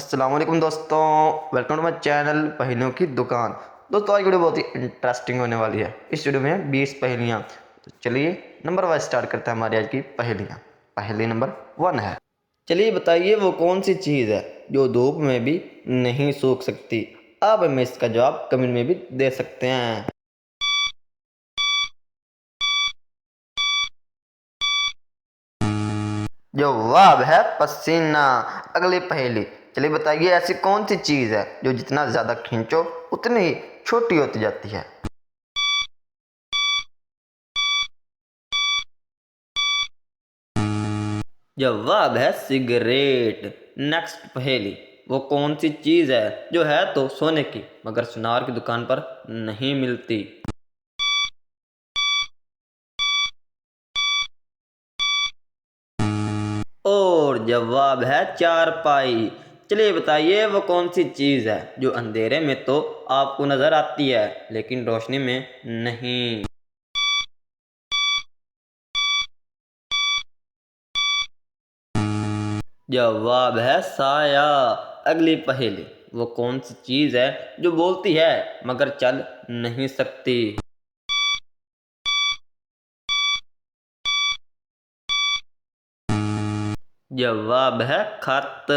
अस्सलाम वालेकुम दोस्तों, वेलकम टू माय चैनल पहेलियों की दुकान। दोस्तों आज वीडियो बहुत ही इंटरेस्टिंग होने वाली है। इस वीडियो में 20 पहेलियाँ। तो चलिए नंबर वाइज स्टार्ट करते हैं हमारी आज की पहेलियाँ। पहेली नंबर 1 है। चलिए बताइए वो कौन सी चीज़ है जो धूप में भी नहीं सूख सकती। आप हमें इसका जवाब कमेंट में भी दे सकते हैं। जवाब है पसीना। अगली पहेली। चलिए बताइए ऐसी कौन सी चीज़ है जो जितना ज़्यादा खींचो उतनी ही छोटी होती जाती है। जवाब है सिगरेट। नेक्स्ट पहेली। वो कौन सी चीज़ है जो है तो सोने की मगर सुनार की दुकान पर नहीं मिलती। और जवाब है चारपाई। चलिए बताइए वो कौन सी चीज़ है जो अंधेरे में तो आपको नज़र आती है लेकिन रोशनी में नहीं। जवाब है साया। अगली पहेली। वो कौन सी चीज़ है जो बोलती है मगर चल नहीं सकती। जवाब है खत।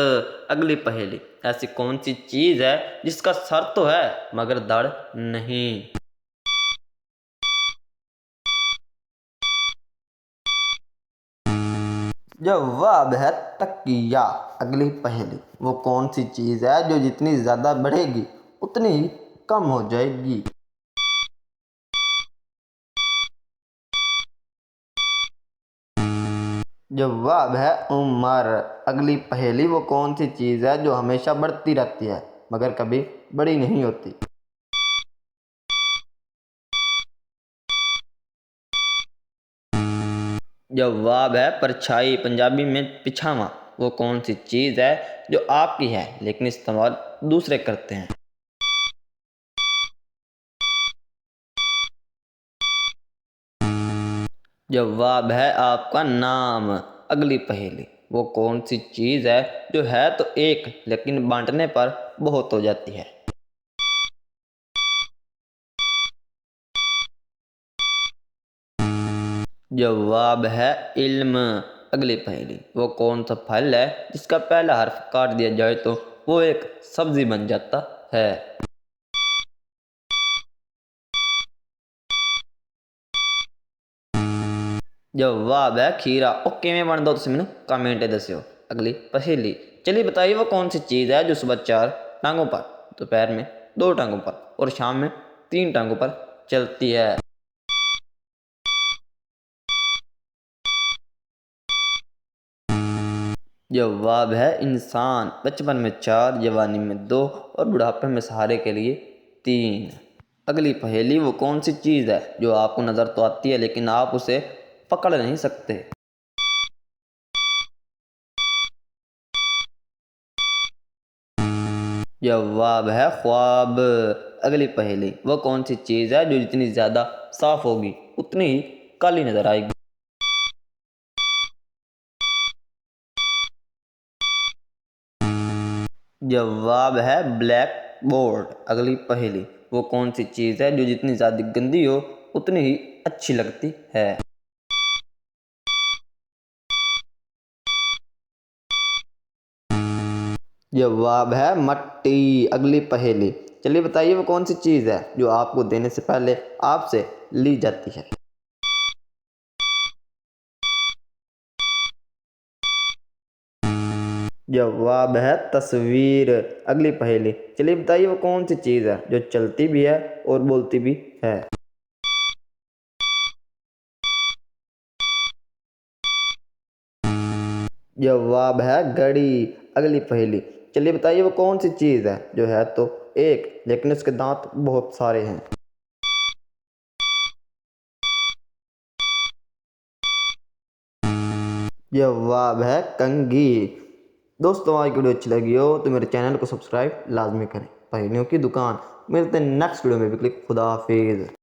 अगली पहेली। ऐसी कौन सी चीज़ है जिसका सर तो है मगर धड़ नहीं। जवाब है तकिया। अगली पहेली। वो कौन सी चीज़ है जो जितनी ज़्यादा बढ़ेगी उतनी ही कम हो जाएगी। जवाब है उम्र। अगली पहेली। वो कौन सी चीज़ है जो हमेशा बढ़ती रहती है मगर कभी बड़ी नहीं होती। जवाब है परछाई, पंजाबी में पिछावा। वो कौन सी चीज़ है जो आपकी है लेकिन इस्तेमाल दूसरे करते हैं। जवाब है आपका नाम। अगली पहेली। वो कौन सी चीज़ है जो है तो एक लेकिन बांटने पर बहुत हो जाती है। जवाब है इल्म। अगली पहेली। वो कौन सा फल है जिसका पहला हर्फ काट दिया जाए तो वो एक सब्जी बन जाता है। जवाब है खीरा। ओके में बन दो तुम मैंने कमेंट दस्यो। अगली पहेली। चलिए बताइए वो कौन सी चीज़ है जो सुबह 4 टांगों पर, दोपहर में 2 टांगों पर और शाम में 3 टांगों पर चलती है। जवाब है इंसान। बचपन में 4, जवानी में 2 और बुढ़ापे में सहारे के लिए 3। अगली पहेली। वो कौन सी चीज़ है जो आपको नज़र तो आती है लेकिन आप उसे पकड़ नहीं सकते। जवाब है ख्वाब। अगली पहेली। वो कौन सी चीज़ है जो जितनी ज़्यादा साफ होगी उतनी ही काली नजर आएगी। जवाब है ब्लैक बोर्ड। अगली पहेली। वो कौन सी चीज़ है जो जितनी ज़्यादा गंदी हो उतनी ही अच्छी लगती है। जवाब है मट्टी। अगली पहेली। चलिए बताइए वो कौन सी चीज़ है जो आपको देने से पहले आपसे ली जाती है। जवाब है तस्वीर। अगली पहेली। चलिए बताइए वो कौन सी चीज़ है जो चलती भी है और बोलती भी है। जवाब है घड़ी। अगली पहेली। चलिए बताइए वो कौन सी चीज़ है जो है तो एक लेकिन उसके दांत बहुत सारे हैं। जवाब है कंघी। दोस्तों आज की वीडियो अच्छी लगी हो तो मेरे चैनल को सब्सक्राइब लाजमी करें। पहेलियों की दुकान। मिलते हैं नेक्स्ट वीडियो में भी। क्लिक खुदा हाफिज़।